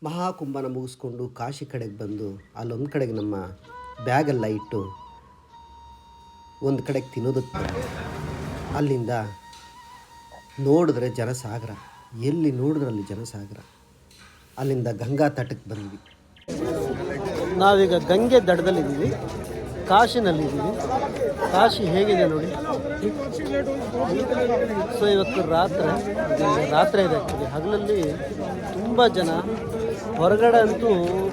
ಮಹಾಕುಂಭನ ಮುಗಿಸ್ಕೊಂಡು ಕಾಶಿ ಕಡೆಗೆ ಬಂದು ಅಲ್ಲೊಂದು ಕಡೆಗೆ ನಮ್ಮ ಬ್ಯಾಗೆಲ್ಲ ಇಟ್ಟು ಒಂದು ಕಡೆಗೆ ತಿನ್ನೋದಕ್ಕೆ ಬಂದು ಅಲ್ಲಿಂದ ನೋಡಿದ್ರೆ ಜನಸಾಗರ, ಎಲ್ಲಿ ನೋಡಿದ್ರೆ ಅಲ್ಲಿ ಜನಸಾಗರ. ಅಲ್ಲಿಂದ ಗಂಗಾ ತಟಕ್ಕೆ ಬಂದ್ವಿ. ನಾವೀಗ ಗಂಗೆ ದಡದಲ್ಲಿದ್ದೀವಿ, ಕಾಶಿನಲ್ಲಿದ್ದೀವಿ. ಕಾಶಿ ಹೇಗಿದೆ ನೋಡಿ. ಸೊ ಇವತ್ತು ರಾತ್ರಿ ಇದೆ ಆ್ಯಕ್ಚುಲಿ. ಹಗಲಲ್ಲಿ ತುಂಬ ಜನ, ಹೊರಗಡೆ ಅಂತೂ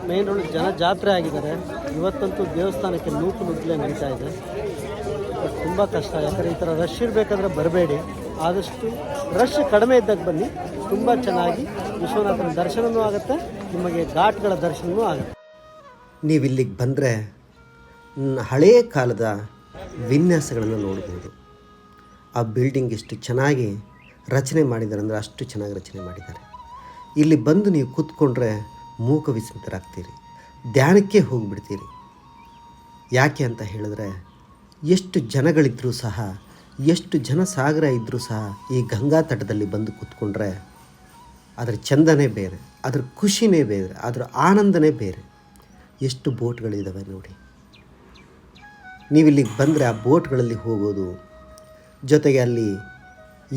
ಮೇನ್ ರೋಡ್ ಜನ ಜಾತ್ರೆ ಆಗಿದ್ದಾರೆ. ಇವತ್ತಂತೂ ದೇವಸ್ಥಾನಕ್ಕೆ ನುಗ್ಗಲೇ ನಡೀತಾ ಇದೆ. ತುಂಬ ಕಷ್ಟ, ಯಾಕಂದರೆ ಈ ಥರ ರಶ್ ಇರಬೇಕಾದ್ರೆ ಬರಬೇಡಿ. ಆದಷ್ಟು ರಶ್ ಕಡಿಮೆ ಇದ್ದಾಗ ಬನ್ನಿ, ತುಂಬ ಚೆನ್ನಾಗಿ ವಿಶ್ವನಾಥನ ದರ್ಶನವೂ ಆಗುತ್ತೆ, ನಿಮಗೆ ಘಾಟ್ಗಳ ದರ್ಶನವೂ ಆಗುತ್ತೆ. ನೀವು ಇಲ್ಲಿಗೆ ಬಂದರೆ ಹಳೆಯ ಕಾಲದ ವಿನ್ಯಾಸಗಳನ್ನು ನೋಡ್ಬೋದು. ಆ ಬಿಲ್ಡಿಂಗ್ ಎಷ್ಟು ಚೆನ್ನಾಗಿ ರಚನೆ ಮಾಡಿದ್ದಾರೆ ಅಂದರೆ ಅಷ್ಟು ಚೆನ್ನಾಗಿ ರಚನೆ ಮಾಡಿದ್ದಾರೆ. ಇಲ್ಲಿ ಬಂದು ನೀವು ಕೂತ್ಕೊಂಡ್ರೆ ಮೂಕ ವಿಸ್ಮಿತರಾಗ್ತೀರಿ, ಧ್ಯಾನಕ್ಕೆ ಹೋಗಿಬಿಡ್ತೀರಿ. ಯಾಕೆ ಅಂತ ಹೇಳಿದ್ರೆ, ಎಷ್ಟು ಜನಗಳಿದ್ದರೂ ಸಹ, ಎಷ್ಟು ಜನಸಾಗರ ಇದ್ದರೂ ಸಹ ಈ ಗಂಗಾ ತಟದಲ್ಲಿ ಬಂದು ಕೂತ್ಕೊಂಡ್ರೆ ಅದರ ಚಂದನೇ ಬೇರೆ, ಅದರ ಖುಷಿನೇ ಬೇರೆ, ಅದರ ಆನಂದನೇ ಬೇರೆ. ಎಷ್ಟು ಬೋಟ್ಗಳಿದ್ದಾವೆ ನೋಡಿ. ನೀವಿಲ್ಲಿಗೆ ಬಂದರೆ ಆ ಬೋಟ್ಗಳಲ್ಲಿ ಹೋಗೋದು, ಜೊತೆಗೆ ಅಲ್ಲಿ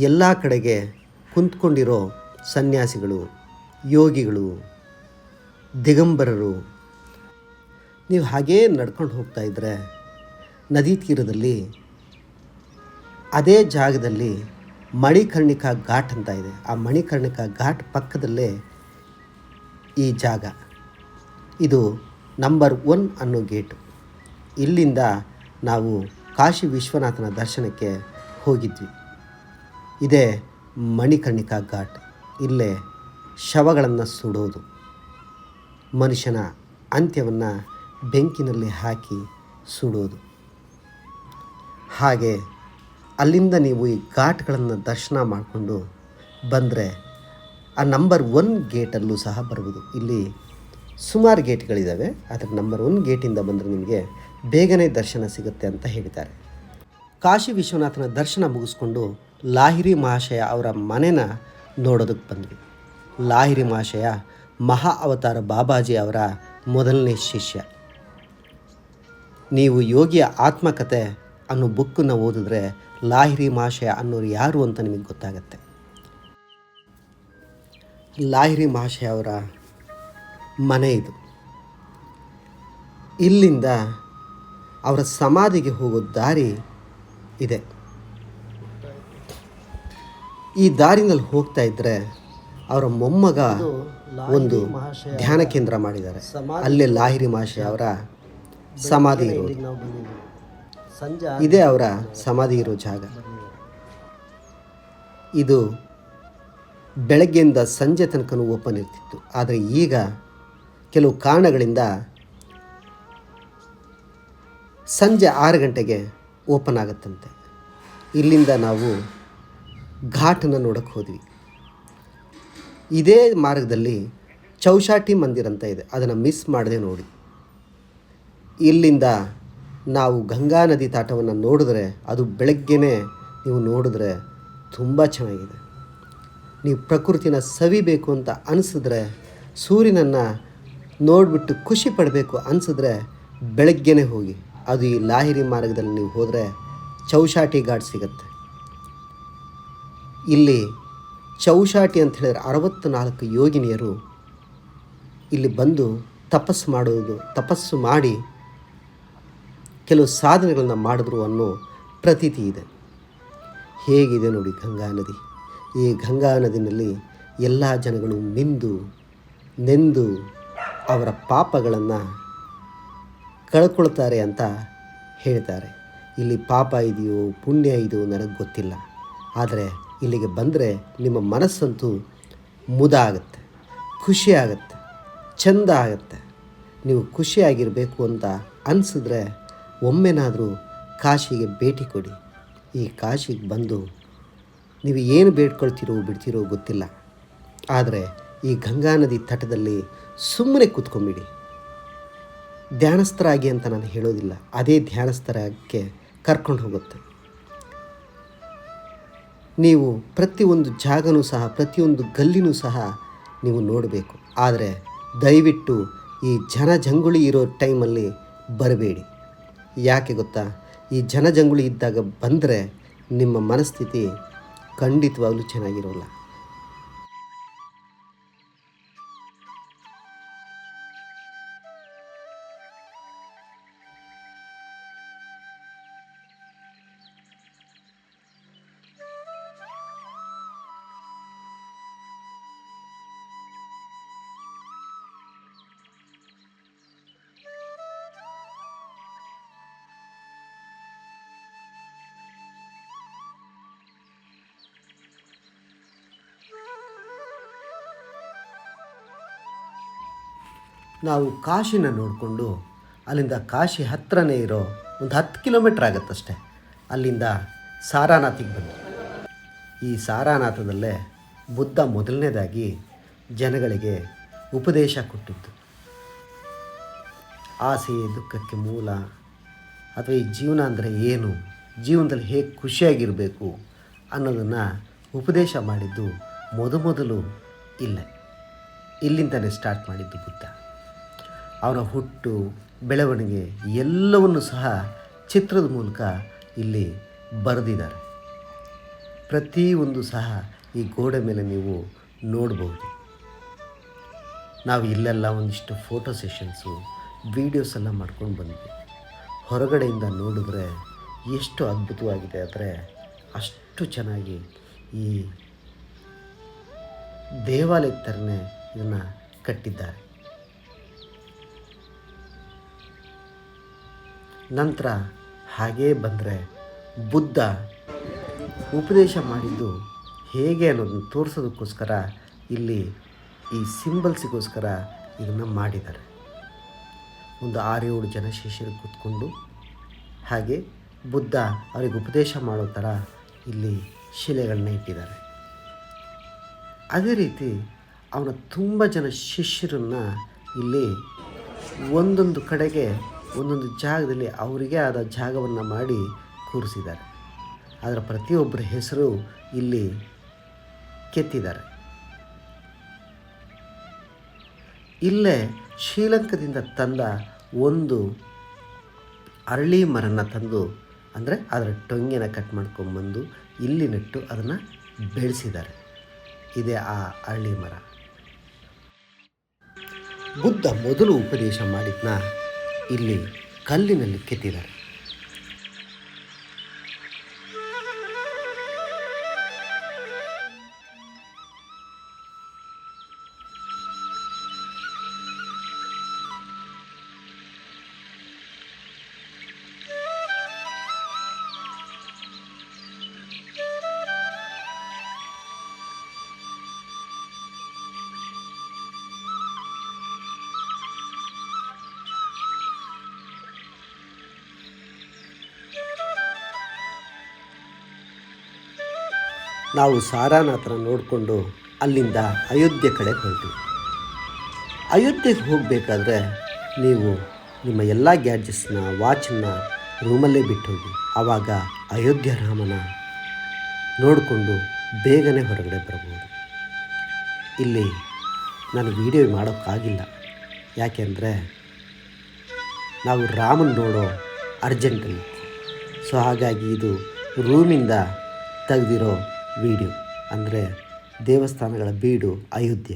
ಎಲ್ಲ ಕಡೆಗೆ ಕುಂತ್ಕೊಂಡಿರೋ ಸನ್ಯಾಸಿಗಳು, ಯೋಗಿಗಳು, ದಿಗಂಬರರು. ನೀವು ಹಾಗೇ ನಡ್ಕೊಂಡು ಹೋಗ್ತಾಯಿದ್ರೆ ನದಿ ತೀರದಲ್ಲಿ ಅದೇ ಜಾಗದಲ್ಲಿ ಮಣಿಕರ್ಣಿಕಾ ಘಾಟ್ ಅಂತ ಇದೆ. ಆ ಮಣಿಕರ್ಣಿಕಾ ಘಾಟ್ ಪಕ್ಕದಲ್ಲೇ ಈ ಜಾಗ. ಇದು ನಂಬರ್ 1 ಅನ್ನೋ ಗೇಟು. ಇಲ್ಲಿಂದ ನಾವು ಕಾಶಿ ವಿಶ್ವನಾಥನ ದರ್ಶನಕ್ಕೆ ಹೋಗಿದ್ವಿ. ಇದೇ ಮಣಿಕರ್ಣಿಕಾ ಘಾಟ್. ಇಲ್ಲೇ ಶವಗಳನ್ನು ಸುಡೋದು, ಮನುಷ್ಯನ ಅಂತ್ಯವನ್ನು ಬೆಂಕಿನಲ್ಲಿ ಹಾಕಿ ಸುಡೋದು. ಹಾಗೆ ಅಲ್ಲಿಂದ ನೀವು ಈ ಘಾಟ್ಗಳನ್ನು ದರ್ಶನ ಮಾಡಿಕೊಂಡು ಬಂದರೆ ಆ ನಂಬರ್ 1 ಗೇಟಲ್ಲೂ ಸಹ ಬರ್ಬೋದು. ಇಲ್ಲಿ ಸುಮಾರು ಗೇಟ್ಗಳಿದ್ದಾವೆ, ಆದರೆ ನಂಬರ್ 1 ಗೇಟಿಂದ ಬಂದರೆ ನಿಮಗೆ ಬೇಗನೆ ದರ್ಶನ ಸಿಗುತ್ತೆ ಅಂತ ಹೇಳಿದ್ದಾರೆ. ಕಾಶಿ ವಿಶ್ವನಾಥನ ದರ್ಶನ ಮುಗಿಸ್ಕೊಂಡು ಲಾಹಿರಿ ಮಹಾಶಯ ಅವರ ಮನೆನ ನೋಡೋದಕ್ಕೆ ಬಂದ್ವಿ. ಲಾಹಿರಿ ಮಹಾಶಯ ಮಹಾ ಅವತಾರ ಬಾಬಾಜಿ ಅವರ ಮೊದಲನೇ ಶಿಷ್ಯ. ನೀವು ಯೋಗಿಯ ಆತ್ಮಕಥೆ ಅನ್ನೋ ಬುಕ್ಕನ್ನು ಓದಿದ್ರೆ ಲಾಹಿರಿ ಮಹಾಶಯ ಅನ್ನೋರು ಯಾರು ಅಂತ ನಿಮಗೆ ಗೊತ್ತಾಗತ್ತೆ. ಲಾಹಿರಿ ಮಹಾಶಯ ಅವರ ಮನೆ ಇದು. ಇಲ್ಲಿಂದ ಅವರ ಸಮಾಧಿಗೆ ಹೋಗೋ ದಾರಿ ಇದೆ. ಈ ದಾರಿನಲ್ಲಿ ಹೋಗ್ತಾ ಇದ್ದರೆ ಅವರ ಮೊಮ್ಮಗ ಒಂದು ಧ್ಯಾನ ಕೇಂದ್ರ ಮಾಡಿದ್ದಾರೆ. ಅಲ್ಲೇ ಲಾಹಿರಿ ಮಹಾಶಯ ಅವರ ಸಮಾಧಿ ಇರೋದು. ಇದೇ ಅವರ ಸಮಾಧಿ ಇರೋ ಜಾಗ. ಇದು ಬೆಳಗ್ಗೆಯಿಂದ ಸಂಜೆ ತನಕನೂ ಓಪನ್ ಇರ್ತಿತ್ತು. ಆದರೆ ಈಗ ಕೆಲವು ಕಾರಣಗಳಿಂದ ಸಂಜೆ 6 ಗಂಟೆಗೆ ಓಪನ್ ಆಗುತ್ತಂತೆ. ಇಲ್ಲಿಂದ ನಾವು ಘಾಟನ್ನು ನೋಡೋಕ್ಕೆ ಹೋದ್ವಿ. ಇದೇ ಮಾರ್ಗದಲ್ಲಿ ಚೌಷಾಟಿ ಮಂದಿರ ಅಂತ ಇದೆ, ಅದನ್ನು ಮಿಸ್ ಮಾಡದೆ ನೋಡಿ. ಇಲ್ಲಿಂದ ನಾವು ಗಂಗಾ ನದಿ ತಾಟವನ್ನು ನೋಡಿದ್ರೆ, ಅದು ಬೆಳಗ್ಗೆನೇ ನೀವು ನೋಡಿದ್ರೆ ತುಂಬ ಚೆನ್ನಾಗಿದೆ. ನೀವು ಪ್ರಕೃತಿನ ಸವಿಬೇಕು ಅಂತ ಅನಿಸಿದ್ರೆ, ಸೂರ್ಯನನ್ನು ನೋಡಿಬಿಟ್ಟು ಖುಷಿ ಪಡಬೇಕು ಅನಿಸಿದ್ರೆ ಬೆಳಗ್ಗೆನೇ ಹೋಗಿ. ಅದು ಈ ಲಾಹಿರಿ ಮಾರ್ಗದಲ್ಲಿ ನೀವು ಹೋದರೆ ಚೌಷಾಟಿ ಘಾಟ್ ಸಿಗತ್ತೆ. ಇಲ್ಲಿ ಚೌಷಾಟಿ ಅಂತ ಹೇಳಿದ್ರೆ 64 ಯೋಗಿನಿಯರು ಇಲ್ಲಿ ಬಂದು ತಪಸ್ಸು ಮಾಡಿ ಕೆಲವು ಸಾಧನೆಗಳನ್ನು ಮಾಡಿದ್ರು ಅನ್ನೋ ಪ್ರತೀತಿ ಇದೆ. ಹೇಗಿದೆ ನೋಡಿ ಗಂಗಾ ನದಿ. ಈ ಗಂಗಾ ನದಿಯಲ್ಲಿ ಎಲ್ಲ ಜನಗಳು ನೆಂದು ಅವರ ಪಾಪಗಳನ್ನು ಕಳ್ಕೊಳ್ತಾರೆ ಅಂತ ಹೇಳ್ತಾರೆ. ಇಲ್ಲಿ ಪಾಪ ಇದೆಯೋ ಪುಣ್ಯ ಇದೆಯೋ ನನಗೆ ಗೊತ್ತಿಲ್ಲ, ಆದರೆ ಇಲ್ಲಿಗೆ ಬಂದರೆ ನಿಮ್ಮ ಮನಸ್ಸಂತೂ ಮುದ ಆಗುತ್ತೆ, ಖುಷಿ ಆಗುತ್ತೆ, ಚೆಂದ ಆಗುತ್ತೆ. ನೀವು ಖುಷಿಯಾಗಿರಬೇಕು ಅಂತ ಅನಿಸಿದ್ರೆ ಒಮ್ಮೆನಾದರೂ ಕಾಶಿಗೆ ಭೇಟಿ ಕೊಡಿ. ಈ ಕಾಶಿಗೆ ಬಂದು ನೀವು ಏನು ಬೇಡ್ಕೊಳ್ತೀರೋ ಬಿಡ್ತೀರೋ ಗೊತ್ತಿಲ್ಲ, ಆದರೆ ಈ ಗಂಗಾ ನದಿ ತಟದಲ್ಲಿ ಸುಮ್ಮನೆ ಕೂತ್ಕೊಂಬಿಡಿ. ಧ್ಯಾನಸ್ಥರಾಗಿ ಅಂತ ನಾನು ಹೇಳೋದಿಲ್ಲ, ಅದೇ ಧ್ಯಾನಸ್ಥರಕ್ಕೆ ಕರ್ಕೊಂಡು ಹೋಗುತ್ತೆ. ನೀವು ಪ್ರತಿಯೊಂದು ಜಾಗನೂ ಸಹ, ಪ್ರತಿಯೊಂದು ಗಲ್ಲಿನೂ ಸಹ ನೀವು ನೋಡಬೇಕು. ಆದರೆ ದಯವಿಟ್ಟು ಈ ಜನಜಂಗುಳಿ ಇರೋ ಟೈಮಲ್ಲಿ ಬರಬೇಡಿ. ಯಾಕೆ ಗೊತ್ತಾ, ಈ ಜನಜಂಗುಳಿ ಇದ್ದಾಗ ಬಂದರೆ ನಿಮ್ಮ ಮನಸ್ಥಿತಿ ಖಂಡಿತವಾಗ್ಲೂ ಚೆನ್ನಾಗಿರೋಲ್ಲ. ನಾವು ಕಾಶಿನ ನೋಡಿಕೊಂಡು ಅಲ್ಲಿಂದ ಕಾಶಿ ಹತ್ತಿರನೇ ಇರೋ ಒಂದು 10 ಕಿಲೋಮೀಟ್ರ್ ಆಗುತ್ತಷ್ಟೆ, ಅಲ್ಲಿಂದ ಸಾರಾನಾಥಿಗೆ ಬಂದು ಈ ಸಾರಾನಾಥದಲ್ಲೇ ಬುದ್ಧ ಮೊದಲನೇದಾಗಿ ಜನಗಳಿಗೆ ಉಪದೇಶ ಕೊಟ್ಟಿದ್ದು. ಆಸೆ ದುಃಖಕ್ಕೆ ಮೂಲ, ಅಥವಾ ಈ ಜೀವನ ಅಂದರೆ ಏನು, ಜೀವನದಲ್ಲಿ ಹೇಗೆ ಖುಷಿಯಾಗಿರಬೇಕು ಅನ್ನೋದನ್ನು ಉಪದೇಶ ಮಾಡಿದ್ದು ಮೊದಲು ಇಲ್ಲಿಂದಲೇ ಸ್ಟಾರ್ಟ್ ಮಾಡಿದ್ದು ಬುದ್ಧ. ಅವನ ಹುಟ್ಟು ಬೆಳವಣಿಗೆ ಎಲ್ಲವನ್ನು ಸಹ ಚಿತ್ರದ ಮೂಲಕ ಇಲ್ಲಿ ಬರೆದಿದ್ದಾರೆ. ಪ್ರತಿಯೊಂದು ಸಹ ಈ ಗೋಡೆ ಮೇಲೆ ನೀವು ನೋಡ್ಬೋದು. ನಾವು ಇಲ್ಲೆಲ್ಲ ಒಂದಿಷ್ಟು ಫೋಟೋ ಸೆಷನ್ಸು ವೀಡಿಯೋಸ್ ಎಲ್ಲ ಮಾಡ್ಕೊಂಡು ಬಂದ್ವಿ. ಹೊರಗಡೆಯಿಂದ ನೋಡಿದ್ರೆ ಎಷ್ಟು ಅದ್ಭುತವಾಗಿದೆ ಅಂದರೆ ಅಷ್ಟು ಚೆನ್ನಾಗಿ ಈ ದೇವಾಲಯದ ಥರನೇ ಇದನ್ನು ಕಟ್ಟಿದ್ದಾರೆ. ನಂತರ ಹಾಗೇ ಬಂದರೆ ಬುದ್ಧ ಉಪದೇಶ ಮಾಡಿದ್ದು ಹೇಗೆ ಅನ್ನೋದನ್ನು ತೋರಿಸೋದಕ್ಕೋಸ್ಕರ ಇಲ್ಲಿ ಈ ಸಿಂಬಲ್ಸಿಗೋಸ್ಕರ ಇದನ್ನು ಮಾಡಿದ್ದಾರೆ. ಒಂದು 6-7 ಜನ ಶಿಷ್ಯರು ಕೂತ್ಕೊಂಡು ಹಾಗೆ ಬುದ್ಧ ಅವರಿಗೆ ಉಪದೇಶ ಮಾಡೋ ಥರ ಇಲ್ಲಿ ಶಿಲೆಗಳನ್ನ ಇಟ್ಟಿದ್ದಾರೆ. ಅದೇ ರೀತಿ ಅವನ ತುಂಬ ಜನ ಶಿಷ್ಯರನ್ನು ಇಲ್ಲಿ ಒಂದೊಂದು ಕಡೆಗೆ ಒಂದೊಂದು ಜಾಗದಲ್ಲಿ ಅವರಿಗೆ ಆದ ಜಾಗವನ್ನು ಮಾಡಿ ಕೂರಿಸಿದ್ದಾರೆ. ಅದರ ಪ್ರತಿಯೊಬ್ಬರ ಹೆಸರು ಇಲ್ಲಿ ಕೆತ್ತಿದ್ದಾರೆ. ಇಲ್ಲೇ ಶ್ರೀಲಂಕಾದಿಂದ ತಂದ ಒಂದು ಅರಳಿ ಮರನ ತಂದು, ಅಂದರೆ ಅದರ ಟೊಂಗೆನ ಕಟ್ ಮಾಡ್ಕೊಂಬಂದು ಇಲ್ಲಿ ನೆಟ್ಟು ಅದನ್ನು ಬೆಳೆಸಿದ್ದಾರೆ. ಇದೇ ಆ ಅರಳಿ ಮರ. ಬುದ್ಧ ಮೊದಲು ಉಪದೇಶ ಮಾಡಿದ್ನ ಇಲ್ಲಿ ಕಲ್ಲಿನಲ್ಲಿ ಕೆತ್ತಿದ್ದಾರೆ. ನಾವು ಸಾರಾನಾಥನ ನೋಡಿಕೊಂಡು ಅಲ್ಲಿಂದ ಅಯೋಧ್ಯೆ ಕಡೆ ಹೊರಟಿವಿ. ಅಯೋಧ್ಯೆಗೆ ಹೋಗಬೇಕಾದ್ರೆ ನೀವು ನಿಮ್ಮ ಎಲ್ಲ ಗ್ಯಾಡ್ಜೆಟ್ಸ್ನ ವಾಚನ್ನ ರೂಮಲ್ಲೇ ಬಿಟ್ಟು ಹೋಗಿ. ಆವಾಗ ಅಯೋಧ್ಯ ರಾಮನ ನೋಡಿಕೊಂಡು ಬೇಗನೆ ಹೊರಗಡೆ ಬರ್ಬೋದು. ಇಲ್ಲಿ ನಾನು ವಿಡಿಯೋ ಮಾಡೋಕ್ಕಾಗಿಲ್ಲ, ಯಾಕೆಂದರೆ ನಾವು ರಾಮನ ನೋಡೋ ಅರ್ಜೆಂಟಲ್ಲಿ. ಸೊ ಹಾಗಾಗಿ ಇದು ರೂಮಿಂದ ತೆಗೆದಿರೋ ವಿಡಿಯೋ, ಅಂದರೆ ದೇವಸ್ಥಾನಗಳ ಬೀಡು ಅಯೋಧ್ಯೆ.